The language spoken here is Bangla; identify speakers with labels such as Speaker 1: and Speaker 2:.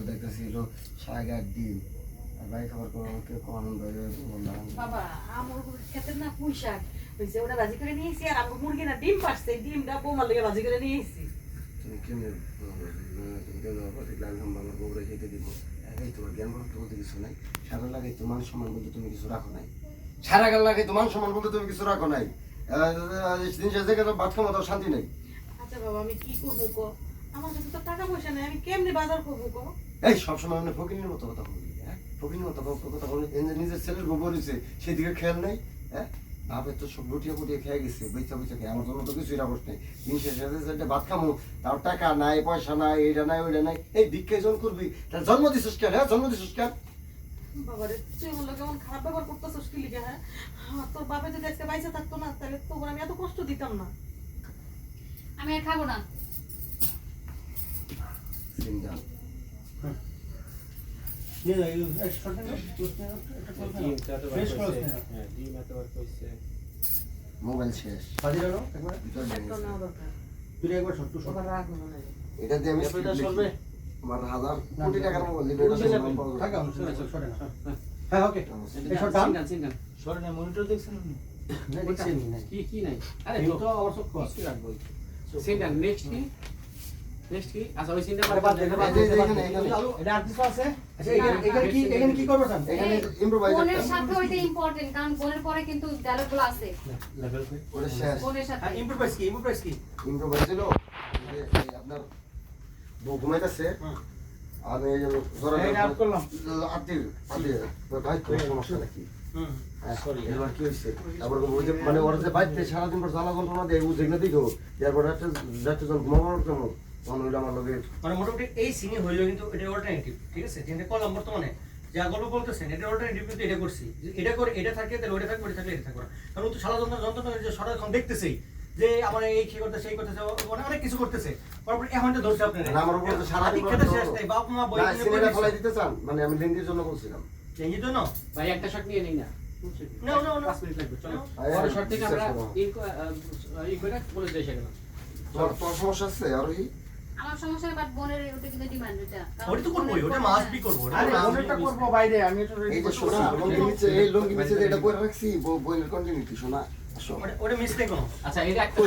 Speaker 1: দেখতেছিল শাক আর ডিম আর ভাই খাবার কেউ আনন্দ বললাম
Speaker 2: বাবা আমার খেতে না পুঁই শাক হয়েছে ওটা ভাজি করে নিয়েছি আর আমার মুরগি না ডিম পারছে ডিমটা বৌমার লেগে ভাজি করে নিয়েছি
Speaker 1: তুমি কেমনে আমার বউরে খেতে দিব এই তোমার জ্ঞান বলতে বলতে কিছু নাই সারা লাগে তো মান সম্মান বলতে তুমি কিছু রাখো নাই সারা গাল লাগে তো মান সম্মান বলতে তুমি কিছু রাখো নাই ভাত খাওয়া তো শান্তি নেই।
Speaker 2: আচ্ছা বাবা আমি কি করবো কো আমার কাছে তো টাকা পয়সা নেই আমি কেমনে বাজার করবো কো
Speaker 1: এই সবসময় আপনি ফকিনের মতো কথা বলবি হ্যাঁ ফকিনের মতো কথা বলবি নিজের ছেলের গোবর হয়েছে সেদিকে খেয়াল নেই হ্যাঁ ভাবে তো সব লুটিয়ে পুটিয়ে খেয়ে গেছে বেচা বেচা খেয়ে আমার জন্য তো কিছুই রাখস নেই দিন শেষে ভাত খামো তার টাকা নাই পয়সা নাই এইটা নাই ওইটা নাই এই ভিক্ষা জন করবি তার জন্ম দিছিস কেন হ্যাঁ জন্ম দিছিস কেন
Speaker 2: বাবারে তুই আমার লোক কেমন খারাপ ব্যবহার করতেছিস কি লিখে হ্যাঁ তোর বাপে যদি আজকে বাইসে থাকতো না তাহলে তোর আমি এত কষ্ট দিতাম না
Speaker 3: আমি আর খাবো না
Speaker 1: সিনজান মোবাইল শেষ এটা দিয়ে আমি আমার 1000 কোটি টাকার মোবাইল দিবে
Speaker 4: হ্যাঁ ওকে
Speaker 5: সরেন মনিটর দেখছেন কি কি নাই আরে তো অবশ্য কষ্ট রাখবো সিনটা নেক্সট কি আচ্ছা ওই সিনটা বাদ দেখে
Speaker 4: এটা আর্টিস্ট আছে আচ্ছা এখানে কি করব স্যার
Speaker 1: এখানে ইমপ্রোভাইজ
Speaker 3: বোনের সাথে ওইটা ইম্পর্টেন্ট কারণ বোনের পরে কিন্তু ডায়লগগুলো আছে
Speaker 4: লেভেল
Speaker 1: ওটা শেষ
Speaker 3: বোনের সাথে
Speaker 4: ইমপ্রোভাইজ কি
Speaker 1: ইমপ্রোভাইজ ছিল আপনার বউ ঘুমাইতেছে আমি ধরে
Speaker 4: আউট করলাম
Speaker 1: আত্মীয় ভাই তো সমস্যা নাকি
Speaker 4: সরি
Speaker 1: এবার কি হয়েছে তারপর ওই যে মানে ওরা যে বাইতে সারাদিন পর জ্বালা যন্ত্রণা দেয় বুঝে না দেখো এরপর একটা জন ঘুমাবার কেমন তখন ওইটা আমার লোকের
Speaker 4: মানে মোটামুটি এই সিনে হইলো কিন্তু এটা অল্টারনেটিভ ঠিক আছে যেটা কলম বর্তমানে যা গল্প বলতেছেন এটা অল্টারনেটিভ কিন্তু এটা করছি এটা করে এটা থাকে তাহলে ওটা থাকবে ওটা থাকলে এটা থাকবে না কারণ তো সারা যন্ত্রণা যে সারাক্ষণ দেখতেছেই যে আমার এই কি করতেছে এই করতেছে মানে অনেক কিছু করতেছে তারপর এখন তো ধরছে আপনারা
Speaker 1: আমার উপর তো সারাদিন
Speaker 4: খেতে শেষ নাই বাপ মা বই
Speaker 1: সিনেমা ফলাই দিতে চান মানে আমি লিঙ্কের জন্য বলছিলাম
Speaker 4: চেঞ্জের জন্য
Speaker 5: ভাই একটা শট নিয়ে নেই না
Speaker 4: না
Speaker 5: 5 মিনিট লাগবে চলো বড় শট থেকে আমরা ইনকোটা বলে দেই সেটা
Speaker 1: তোর সমস্যা আছে আর কি
Speaker 3: আমার সমস্যা বাট বোনের ওটা কিন্তু ডিমান্ড এটা
Speaker 4: ওটা তো করবই ওটা মাস্ট বি করব
Speaker 5: আরে বোনেরটা করব বাইরে আমি এটা
Speaker 1: এই যে শোনা লঙ্গি নিচে এই লঙ্গি নিচে এটা পরে রাখছি বইয়ের কন্টিনিউটি শোনা আসো
Speaker 4: ওটা মিস নেই কোনো
Speaker 5: আচ্ছা এটা একটা